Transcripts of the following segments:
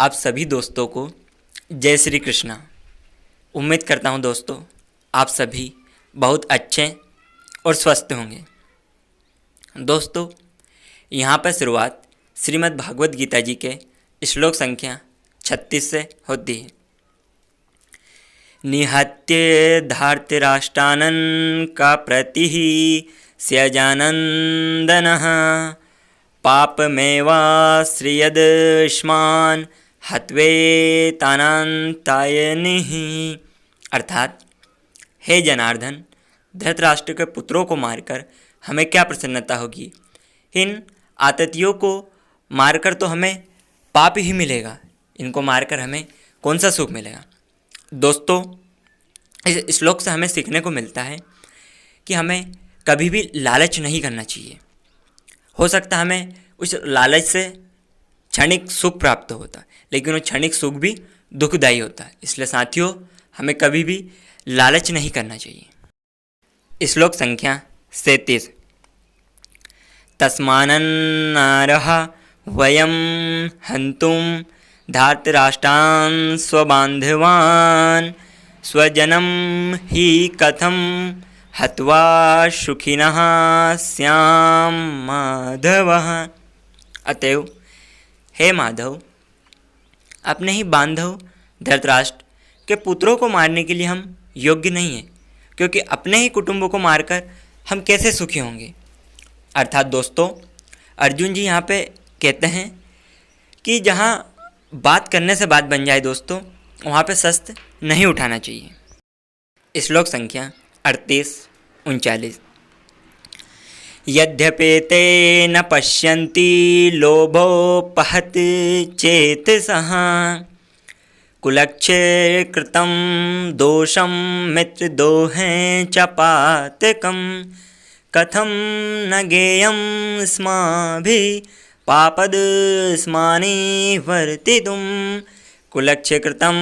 आप सभी दोस्तों को जय श्री कृष्णा। उम्मीद करता हूँ दोस्तों आप सभी बहुत अच्छे और स्वस्थ होंगे। दोस्तों यहाँ पर शुरुआत श्रीमद् भागवत गीता जी के श्लोक संख्या 36 से होती है। निहत्य धार्तराष्ट्रानन् का प्रतिः स्यजानन्दनः पापमेवाश्रियदश्मान् हत्वेतानन्तायनिः। अर्थात हे जनार्दन, धृतराष्ट्र के पुत्रों को मारकर हमें क्या प्रसन्नता होगी। इन आततियों को मारकर तो हमें पाप ही मिलेगा, इनको मारकर हमें कौन सा सुख मिलेगा। दोस्तों इस श्लोक से हमें सीखने को मिलता है कि हमें कभी भी लालच नहीं करना चाहिए। हो सकता है हमें उस लालच से क्षणिक सुख प्राप्त होता है, लेकिन वो क्षणिक सुख भी दुखदायी होता है। इसलिए साथियों हमें कभी भी लालच नहीं करना चाहिए। श्लोक संख्या 37। तस्मान्नारः वयं हन्तुं धार्तराष्ट्रान् स्वबान्धवान् स्वजनं हि कथं हत्वा सुखिनः स्याम माधवः। अतएव हे माधव, अपने ही बांधव धृतराष्ट्र के पुत्रों को मारने के लिए हम योग्य नहीं हैं, क्योंकि अपने ही कुटुंबों को मारकर हम कैसे सुखी होंगे। अर्थात दोस्तों अर्जुन जी यहाँ पे कहते हैं कि जहाँ बात करने से बात बन जाए दोस्तों, वहाँ पे शस्त्र नहीं उठाना चाहिए। श्लोक संख्या 38-39। यद्यपेते न पश्यन्ति लोभोपहत चेतसः कुलक्षे कृतं दोषं मित्रद्रोहे च पातकं कथं न ज्ञेयं अस्माभिः पापदस्मानि वर्तितुं कुलक्षे कृतं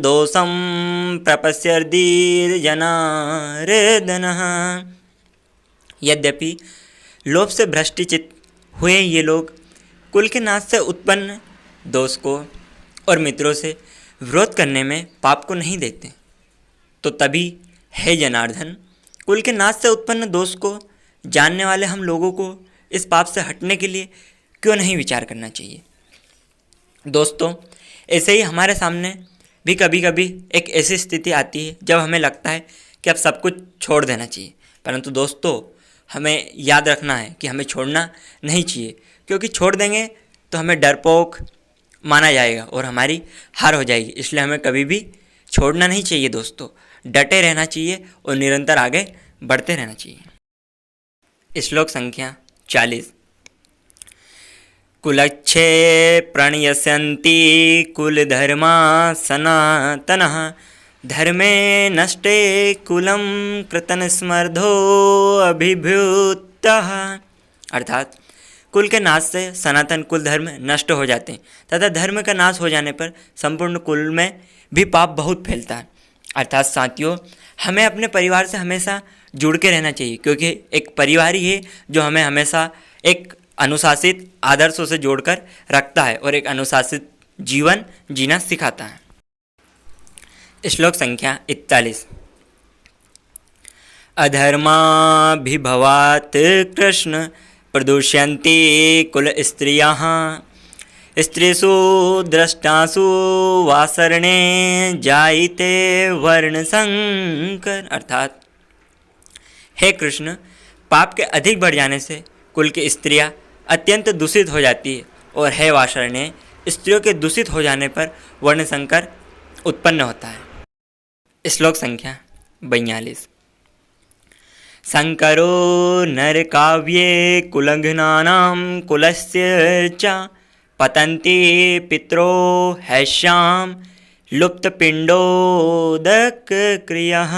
दोषं प्रपश्यर्दीर्जनार्दनः। यद्यपि लोभ से भ्रष्टचित्त हुए ये लोग कुल के नाश से उत्पन्न दोष को और मित्रों से विरोध करने में पाप को नहीं देखते, तो तभी हे जनार्दन, कुल के नाश से उत्पन्न दोष को जानने वाले हम लोगों को इस पाप से हटने के लिए क्यों नहीं विचार करना चाहिए। दोस्तों ऐसे ही हमारे सामने भी कभी कभी एक ऐसी स्थिति आती है जब हमें लगता है कि अब सब कुछ छोड़ देना चाहिए, परंतु दोस्तों हमें याद रखना है कि हमें छोड़ना नहीं चाहिए, क्योंकि छोड़ देंगे तो हमें डरपोक माना जाएगा और हमारी हार हो जाएगी। इसलिए हमें कभी भी छोड़ना नहीं चाहिए दोस्तों, डटे रहना चाहिए और निरंतर आगे बढ़ते रहना चाहिए। श्लोक संख्या 40। कुलक्षे प्रणयस्यन्ति कुलधर्मा सनातनः धर्मे नष्टे कुलं कृतन स्मर्धो अभिभूतः। अर्थात कुल के नाश से सनातन कुल धर्म नष्ट हो जाते हैं तथा धर्म का नाश हो जाने पर संपूर्ण कुल में भी पाप बहुत फैलता है। अर्थात साथियों हमें अपने परिवार से हमेशा जुड़ के रहना चाहिए, क्योंकि एक परिवार ही है जो हमें हमेशा एक अनुशासित आदर्शों से जोड़कर रखता है और एक अनुशासित जीवन जीना सिखाता है। श्लोक संख्या 41। अधर्माभिभवात् कृष्ण प्रदुष्यन्ति कुल स्त्रियः स्त्रीषु दृष्टासु वासरणे जायते वर्ण संकर। अर्थात हे कृष्ण, पाप के अधिक बढ़ जाने से कुल की स्त्रियां अत्यंत दूषित हो जाती है, और हे वासरणे, स्त्रियों के दूषित हो जाने पर वर्ण संकर उत्पन्न होता है। श्लोक संख्या 42। संकरो नरकाव्ये कुलघ्नानां कुलस्य च पतन्ति पितरो हैष्यां लुप्तपिंडोदक क्रियः।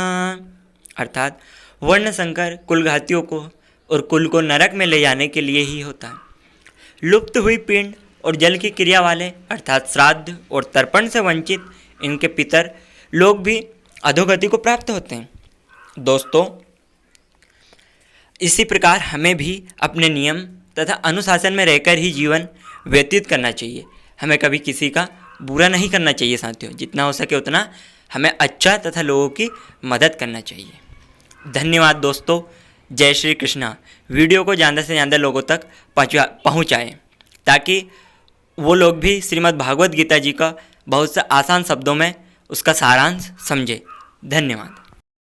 अर्थात वर्ण संकर कुलघातियों को और कुल को नरक में ले जाने के लिए ही होता है। लुप्त हुई पिंड और जल की क्रिया वाले अर्थात श्राद्ध और तर्पण से वंचित इनके पितर लोग भी अधोगति को प्राप्त होते हैं। दोस्तों इसी प्रकार हमें भी अपने नियम तथा अनुशासन में रहकर ही जीवन व्यतीत करना चाहिए। हमें कभी किसी का बुरा नहीं करना चाहिए साथियों, जितना हो सके उतना हमें अच्छा तथा लोगों की मदद करना चाहिए। धन्यवाद दोस्तों। जय श्री कृष्णा। वीडियो को ज़्यादा से ज़्यादा लोगों तक पहुँचाएँ ताकि वो लोग भी श्रीमद् भागवत गीता जी का बहुत से आसान शब्दों में उसका सारांश समझे। धन्यवाद।